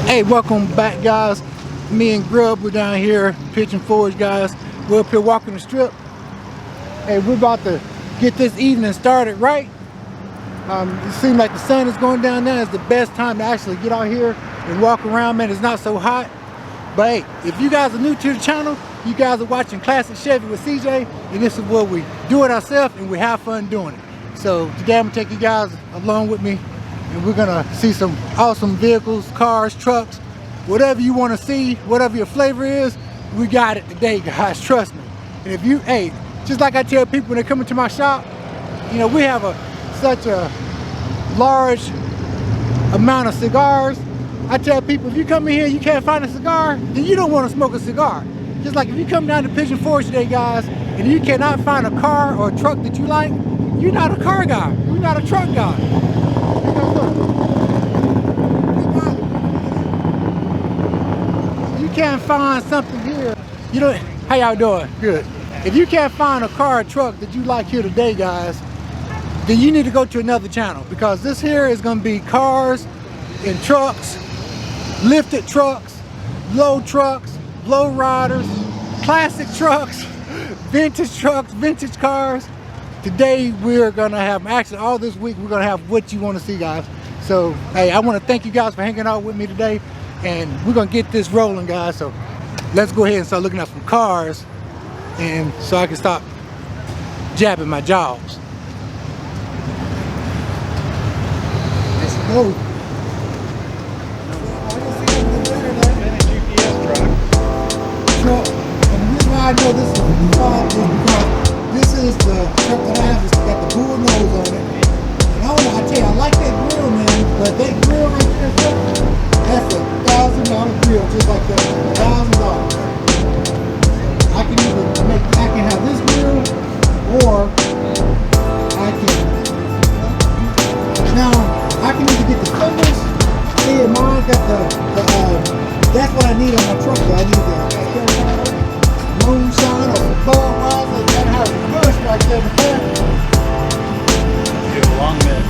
Hey, welcome back, guys. Me and Grub, we're down here, Pigeon Forge, guys. We're up here walking the strip. Hey, we're about to get this evening started, right? It seems like the sun is going down now. It's the best time to actually get out here and walk around, man. It's not so hot. But hey, if you guys are new to the channel, you guys are watching Classic Chevy with CJ, and this is what we do it ourselves and we have fun doing it. So today I'm gonna take you guys along with me, and we're gonna see some awesome vehicles, cars, trucks, whatever you want to see, whatever your flavor is, we got it today, guys. Trust me. And if you, hey, just like I tell people when they come into my shop, you know, we have such a large amount of cigars. I tell people, if you come in here and you can't find a cigar, then you don't want to smoke a cigar. Just like if you come down to Pigeon Forge today, guys, and you cannot find a car or a truck that you like, you're not a car guy. You're not a truck guy. You can't find something here. You know, how y'all doing? Good. If you can't find a car or truck that you like here today, guys, then you need to go to another channel, because this here is going to be cars and trucks, lifted trucks, low riders, classic trucks, vintage cars. Today we're gonna have, actually all this week we're gonna have what you want to see, guys. So hey, I want to thank you guys for hanging out with me today, and we're gonna get this rolling, guys. So let's go ahead and start looking at some cars, and so I can stop jabbing my jaws. Let's go. And the reason why I know this is the car is because this is the truck that I have. It's got the bull nose on it. And I don't know, I tell you, I like that grill, man. But that grill right there, that's $1,000 grill, just like that. $1,000. I can have this grill, or I can. Now I can either get the fenders. See, mine got that's what I need on my truck. I need the moonshine or the bar riser. That has a push right there in the back. Do a long bit.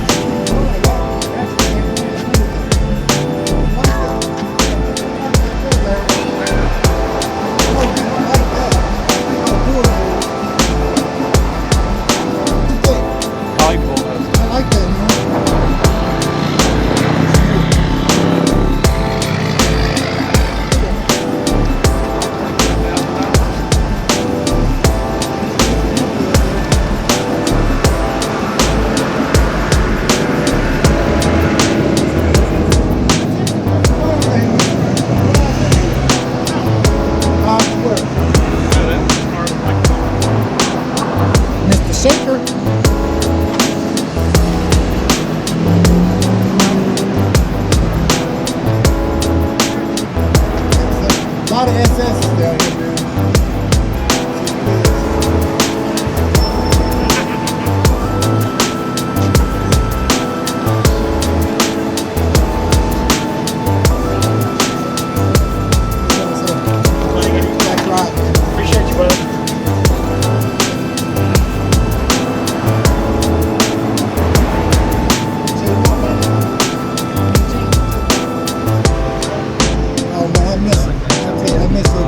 I like that, man. Shaker. A lot of SS's down here, man. That's right. Appreciate you, brother. I miss it. I miss it.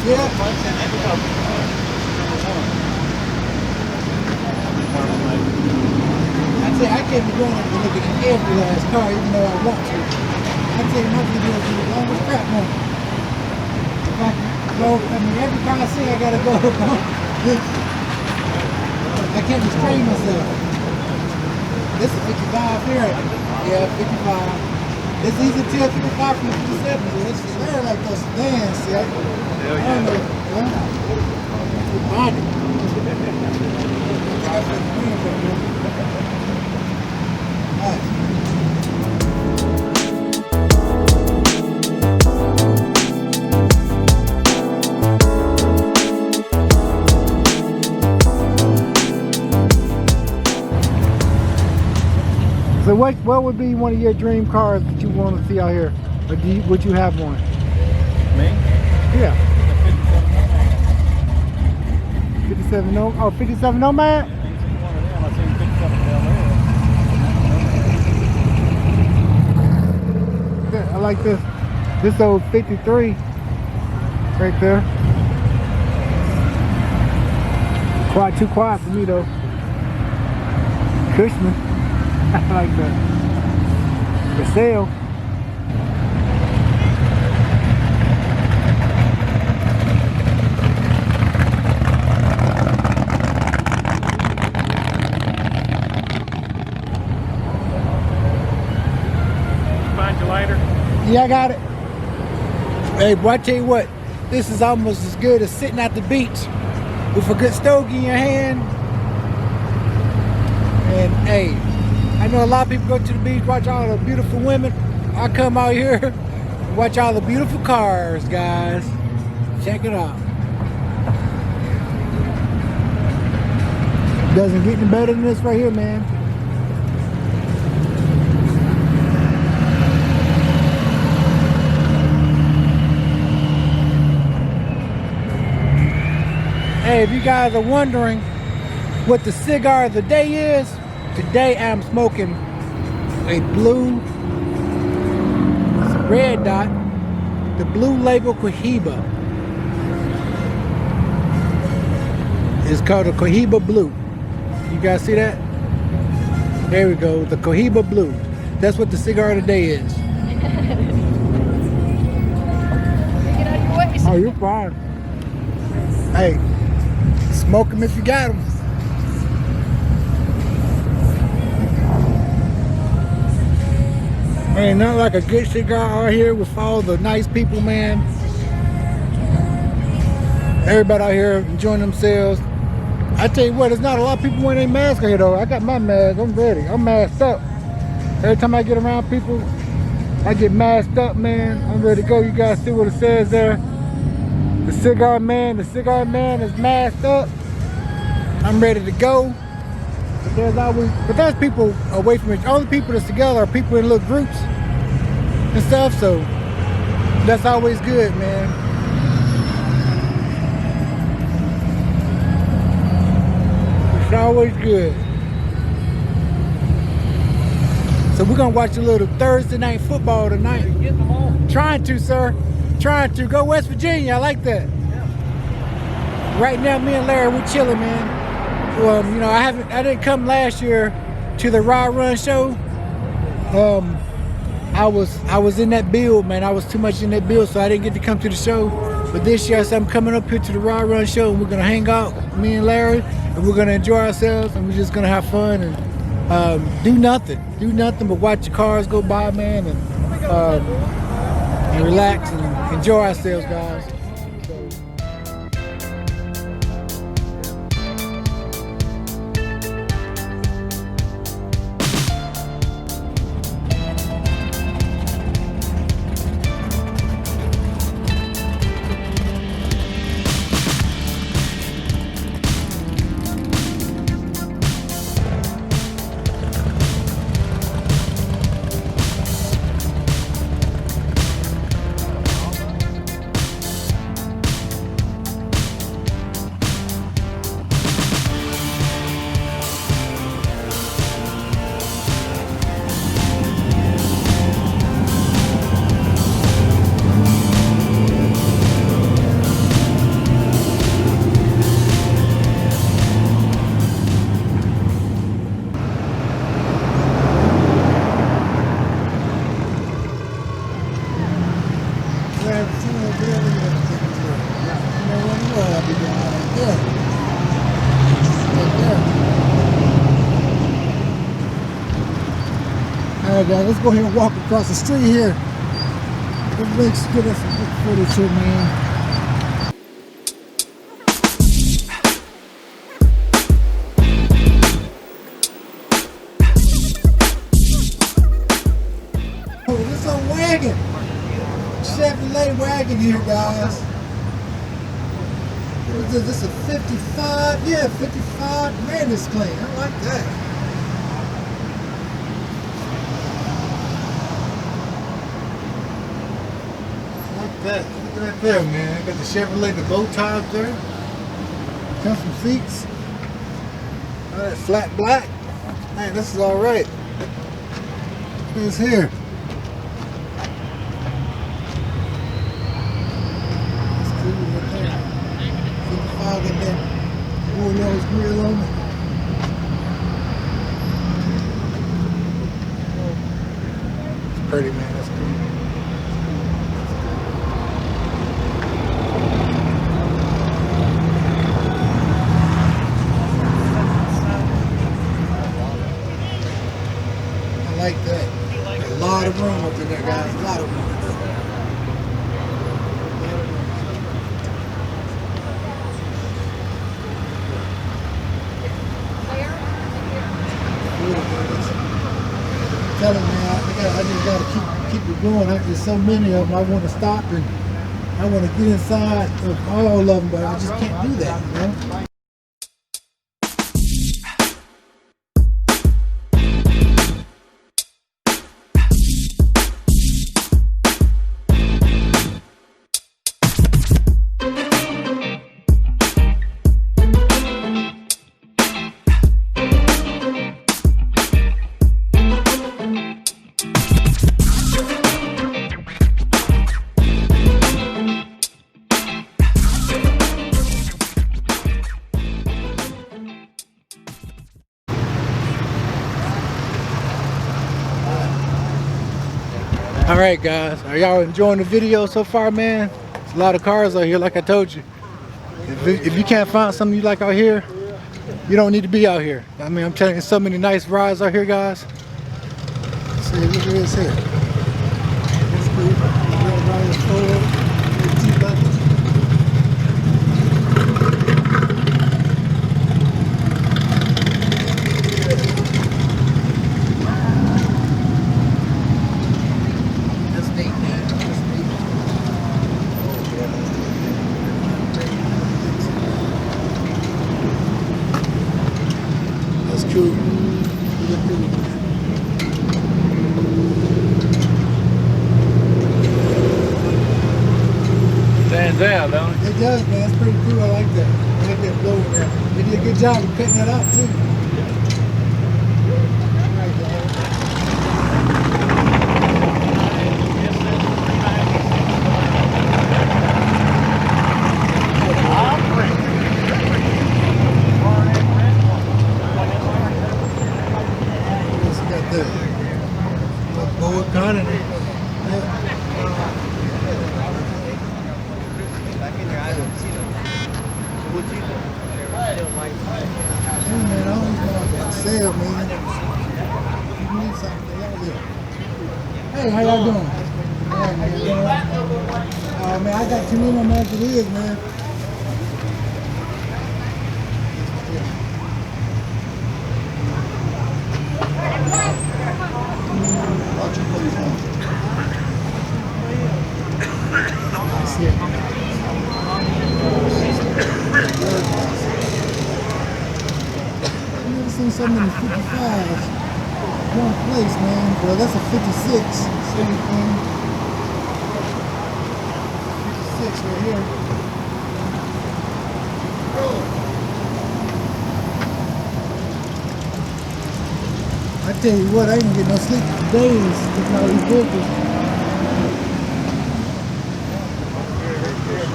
Yeah. I can't be going up and looking at every last car, even though I want to. I tell you, my video is the longest crap one. If I go, I mean, every car I see, I gotta go. I can't restrain myself. This is 55 here. Yeah, 55. It's easy to tell 55 from 57. It's very like those sedans, see? Hell yeah. Body. So what would be one of your dream cars that you want to see out here? Or would you have one? Me? Yeah. 57 no? Oh, 57 Nomad? I like this old 53 right there. Too quiet for me though. Cushman. I like that. For sale. Find your lighter? Yeah, I got it. Hey, boy, I tell you what, this is almost as good as sitting at the beach with a good stogie in your hand. And hey, I know a lot of people go to the beach, watch all the beautiful women. I come out here, watch all the beautiful cars, guys. Check it out. Doesn't get any better than this right here, man. Hey, if you guys are wondering what the cigar of the day is, today I'm smoking a blue red dot, the blue label Cohiba. It's called a Cohiba Blue. You guys see that? There we go, the Cohiba Blue. That's what the cigar of the day is. Oh, you're fine. Hey, smoke them if you got them. Ain't nothing like a good cigar out here with all the nice people, man. Everybody out here enjoying themselves. I tell you what, there's not a lot of people wearing their mask out here though. I got my mask, I'm ready. I'm masked up. Every time I get around people, I get masked up, man. I'm ready to go. You guys see what it says there? The cigar man is masked up. I'm ready to go. But there's people away from each other. All the people that's together are people in little groups and stuff, so that's always good, man. It's always good. So we're gonna watch a little Thursday night football tonight. Trying to, sir. Trying to. Go West Virginia, I like that. Yeah. Right now, me and Larry, we're chilling, man. You know, I didn't come last year to the Raw Run show. I was in that build, man. I was too much in that build, so I didn't get to come to the show. But this year, so I'm coming up here to the Raw Run show, and we're gonna hang out, me and Larry, and we're gonna enjoy ourselves, and we're just gonna have fun and do nothing but watch the cars go by, man, and relax and enjoy ourselves, guys. Alright guys, let's go ahead and walk across the street here. Let's get us some good footage here, man. Oh, this is a wagon. Chevrolet wagon here, guys. What is this, a 55? Yeah, 55. Man, it's clean. I like that. That. Look at that there, man. Got the Chevrolet, the bow tie up there. Custom seats. All that flat black. Man, this is all right. Look at this here. That's cool right there. 55 got that bull-nose grill on it. It's pretty, man. That's cool. Like that. A lot of room up in there, guys. A lot of room. Tell him, man, I just gotta keep it going. There's so many of them. I want to stop and I want to get inside of all of them, but I just can't do that, you know. Alright guys, are y'all enjoying the video so far, man? There's a lot of cars out here, like I told you. If you can't find something you like out here, you don't need to be out here. I mean, I'm telling you, so many nice rides out here, guys. Let's see, look at this here. That's cool. Stands out, don't it? It does, man. It's pretty cool. I like that. I like that blow in there. They did a good job of cutting that out, too. All right, guys. What's got there? Boa Conner. Hey man, I always want to sell, man. You need something, y'all do. Hey, how y'all doing? Yeah, man. Oh man, I got too many of them as it is, man. That's it. I've never seen so many 55s one place, man. Well, that's a 56. Same thing. 56 right here. I tell you what, I ain't get no sleep for days looking at all these vehicles.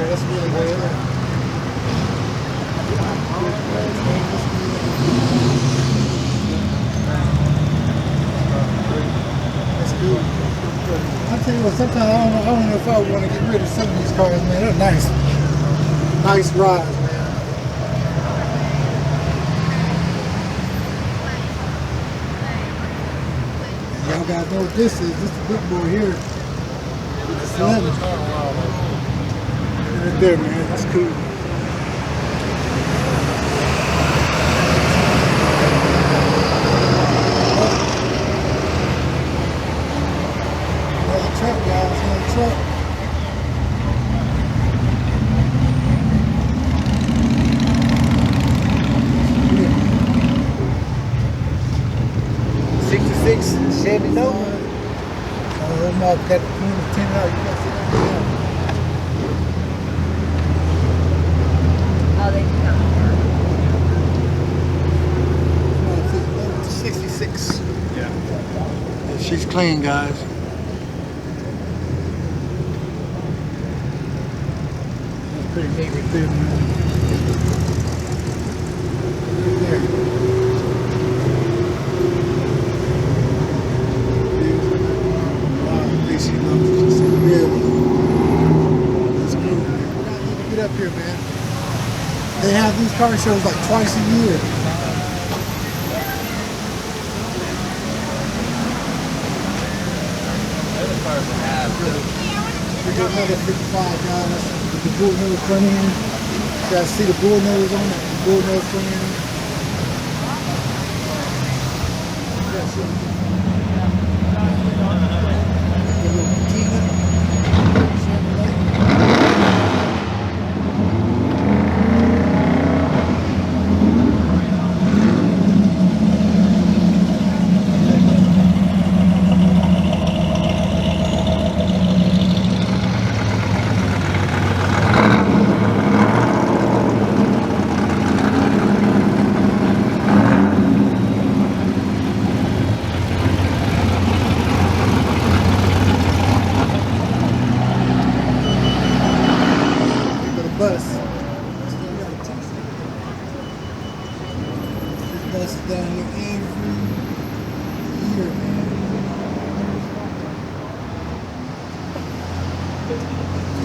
That's really good. That's good. I tell you what, sometimes I don't know if I want to get rid of some of these cars, man. They're nice. Nice rides, man. Y'all guys know what this is. This is the big boy here. With the slim. Right there, man. That's cool. Another truck, guys. Another truck. Chevy Nova. That mug got the $10 out. You got to sit down. Oh, they do come here. 66. Yeah. And she's clean, guys. That's pretty neat right there, man. Right there. She loves it. She's so real. That's cool, man. We gotta need to get up here, man. They have these car shows like twice a year. We got another 55, guys. With the bull nose front end. You guys see the bull nose on it? The bull nose front end. Bus. This bus is down here every year, man.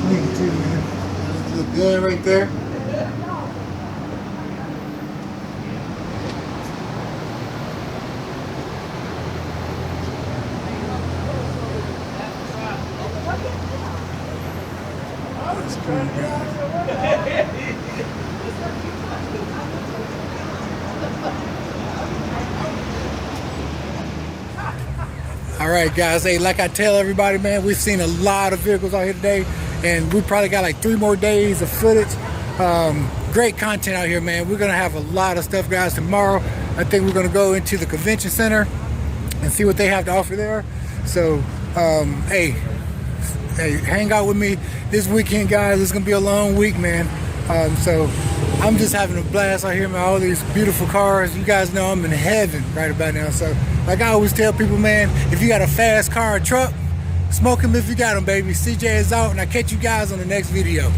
Clean too, man. That look good right there. That's cool, guys. All right, guys. Hey, like I tell everybody, man, we've seen a lot of vehicles out here today, and we probably got like 3 more days of footage. Great content out here, man. We're gonna have a lot of stuff, guys. Tomorrow, I think we're gonna go into the convention center and see what they have to offer there. So, hey, hang out with me this weekend, guys. It's gonna be a long week, man. So I'm just having a blast out here, man. All these beautiful cars. You guys know I'm in heaven right about now. So like I always tell people, man, if you got a fast car or truck, smoke them if you got them, baby. CJ is out, and I'll catch you guys on the next video.